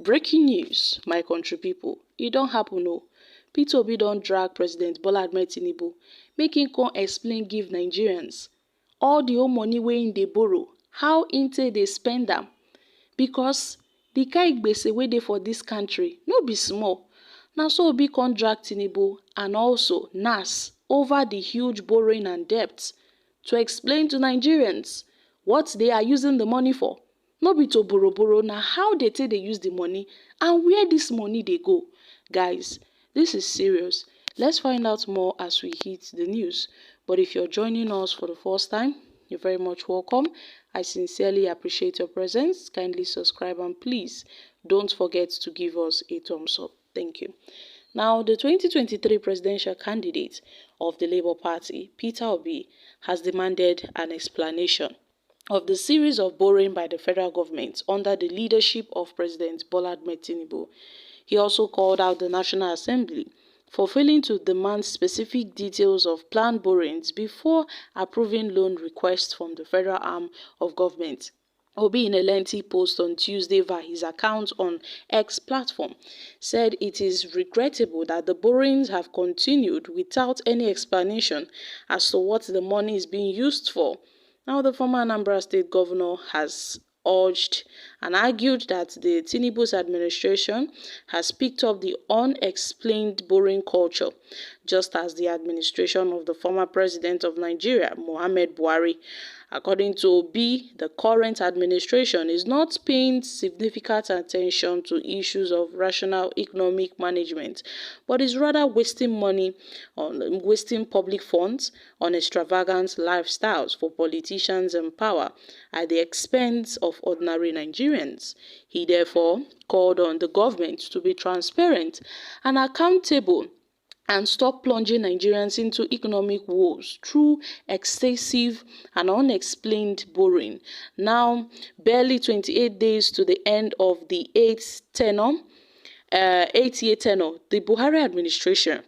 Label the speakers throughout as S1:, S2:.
S1: Breaking news, my country people. E don happen o. Peter Obi don drag President Bola Ahmed Tinubu make im come explain give Nigerians all the whole money wey im dey borrow, how im take dey spend am, because the kind gbese wey dey for dis country no be small. Na so Obi come drag Tinubu and also NAS over the huge borrowing and debt to explain to Nigerians what they are using the money for. No be to borrow, na how they take dey use the money and where this money dey go. Guys, this is serious. Let's find out more as we hit the news. But if you're joining us for the first time, you're very much welcome. I sincerely appreciate your presence. Kindly subscribe and please don't forget to give us a thumbs up. Thank you. Now, the 2023 presidential candidate of the Labour Party, Peter Obi, has demanded an explanation of the series of borrowing by the federal government under the leadership of President Bola Ahmed Tinubu. He also called out the National Assembly for failing to demand specific details of planned borrowings before approving loan requests from the federal arm of government. Obi, in a lengthy post on Tuesday via his account on X platform, said it is regrettable that the borrowings have continued without any explanation as to what the money is being used for. Now, the former Anambra State governor has urged and argued that the Tinubu's administration has picked up the unexplained borrowing culture, just as the administration of the former president of Nigeria, Muhammad Buhari. According to Obi, the current administration is not paying significant attention to issues of rational economic management, but is rather wasting public funds on extravagant lifestyles for politicians in power at the expense of ordinary Nigerians. He therefore called on the government to be transparent and accountable and stop plunging Nigerians into economic woes through excessive and unexplained borrowing. Now, barely 28 days to the end of the eighth-year tenure, the Buhari administration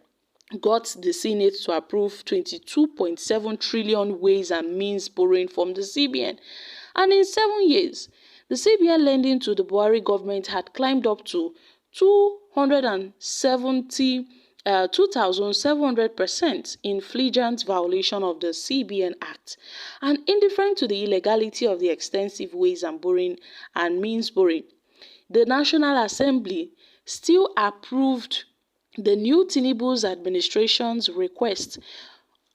S1: got the Senate to approve 22.7 trillion ways and means borrowing from the CBN. And in 7 years, the CBN lending to the Buhari government had climbed up to 2,700% in flagrant violation of the CBN Act. And indifferent to the illegality of the extensive ways and borrowing and means borrowing, the National Assembly still approved the new Tinubu's administration's request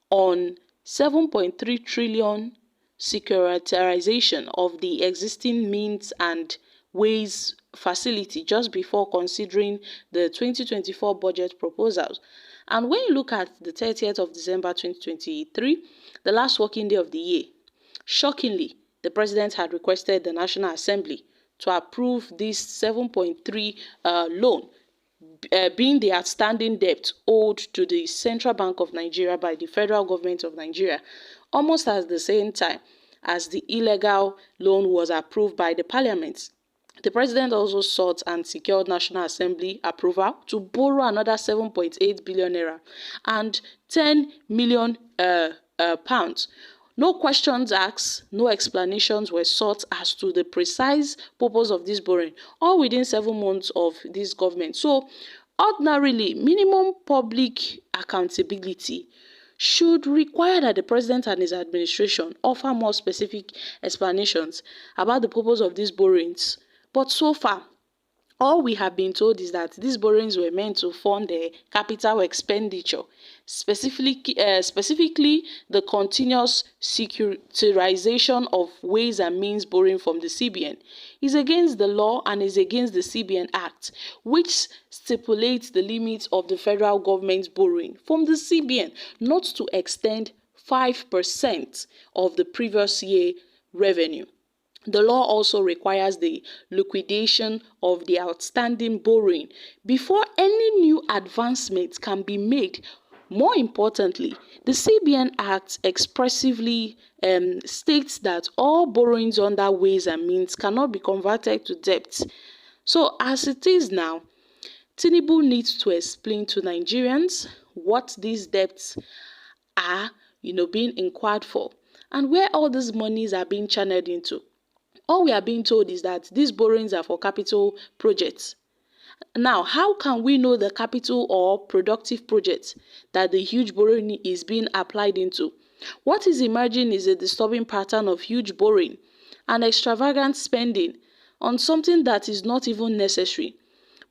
S1: on 7.3 trillion securitization of the existing means and ways facility just before considering the 2024 budget proposals. And when you look at the 30th of December 2023, the last working day of the year, shockingly, the president had requested the National Assembly to approve this 7.3 loan, being the outstanding debt owed to the Central Bank of Nigeria by the federal government of Nigeria, almost at the same time as the illegal loan was approved by the parliament. The president also sought and secured National Assembly approval to borrow another 7.8 billion naira and 10 million pounds. No questions asked, no explanations were sought as to the precise purpose of this borrowing, all within 7 months of this government. So, ordinarily, minimum public accountability should require that the president and his administration offer more specific explanations about the purpose of these borrowings. But so far, all we have been told is that these borrowings were meant to fund the capital expenditure, specifically the continuous securitization of ways and means borrowing from the CBN is against the law and is against the CBN Act, which stipulates the limits of the federal government's borrowing from the CBN not to extend 5% of the previous year revenue. The law also requires the liquidation of the outstanding borrowing before any new advancements can be made. More importantly, the CBN Act expressively states that all borrowings under ways and means cannot be converted to debt. So as it is now, Tinubu needs to explain to Nigerians what these debts are, being inquired for and where all these monies are being channeled into. All we are being told is that these borrowings are for capital projects. Now, how can we know the capital or productive projects that the huge borrowing is being applied into? What is emerging is a disturbing pattern of huge borrowing and extravagant spending on something that is not even necessary.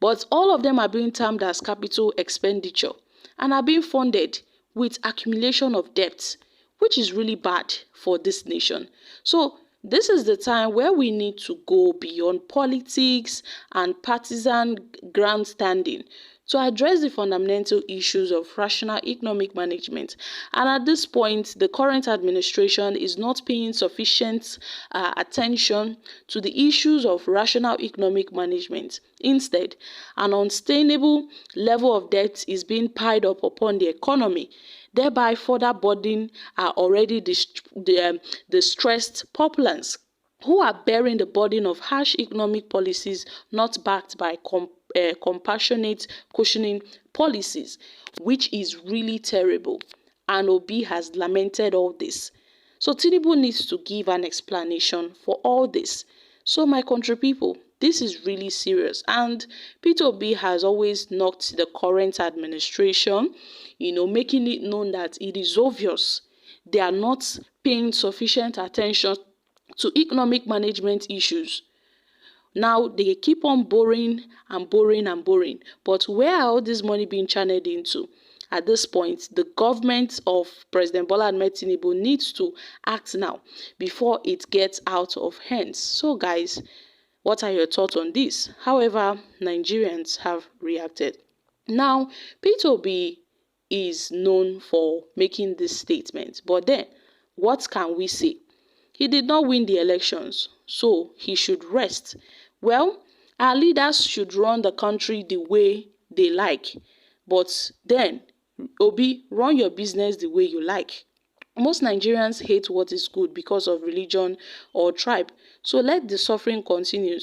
S1: But all of them are being termed as capital expenditure and are being funded with accumulation of debts, which is really bad for this nation. So this is the time where we need to go beyond politics and partisan grandstanding to address the fundamental issues of rational economic management. And at this point, the current administration is not paying sufficient attention to the issues of rational economic management. Instead, an unsustainable level of debt is being piled up upon the economy, thereby further burdening our already distressed populace, who are bearing the burden of harsh economic policies not backed by compassionate cushioning policies, which is really terrible. And Obi has lamented all this. So Tinubu needs to give an explanation for all this. So my country people, this is really serious. And Peter Obi has always knocked the current administration, making it known that it is obvious they are not paying sufficient attention to economic management issues. Now they keep on borrowing and borrowing and borrowing. But where are all this money being channeled into? At this point, the government of President Bola Ahmed Tinubu needs to act now before it gets out of hands. So guys, what are your thoughts on this? However, Nigerians have reacted. Now, Peter Obi is known for making this statement. But then, what can we say? He did not win the elections, so he should rest. Well, our leaders should run the country the way they like. But then, Obi, run your business the way you like. Most Nigerians hate what is good because of religion or tribe. So let the suffering continue.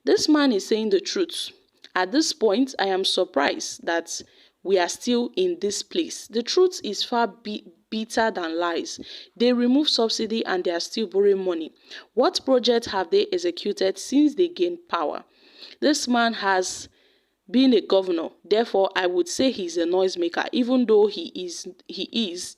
S1: This man is saying the truth. At this point, I am surprised that we are still in this place. The truth is far bitter than lies. They remove subsidy and they are still borrowing money. What projects have they executed since they gained power? This man has been a governor. Therefore, I would say he's a noisemaker, even though he is.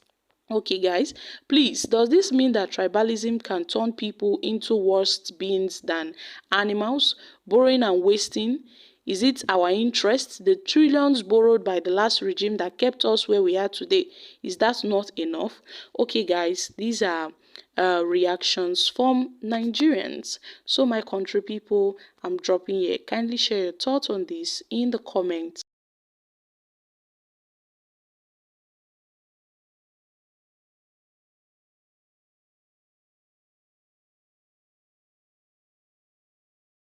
S1: Okay, guys, please, does this mean that tribalism can turn people into worse beings than animals, borrowing and wasting? Is it our interest? The trillions borrowed by the last regime that kept us where we are today, is that not enough? Okay, guys, these are reactions from Nigerians. So my country people, I'm dropping here. Kindly share your thoughts on this in the comments.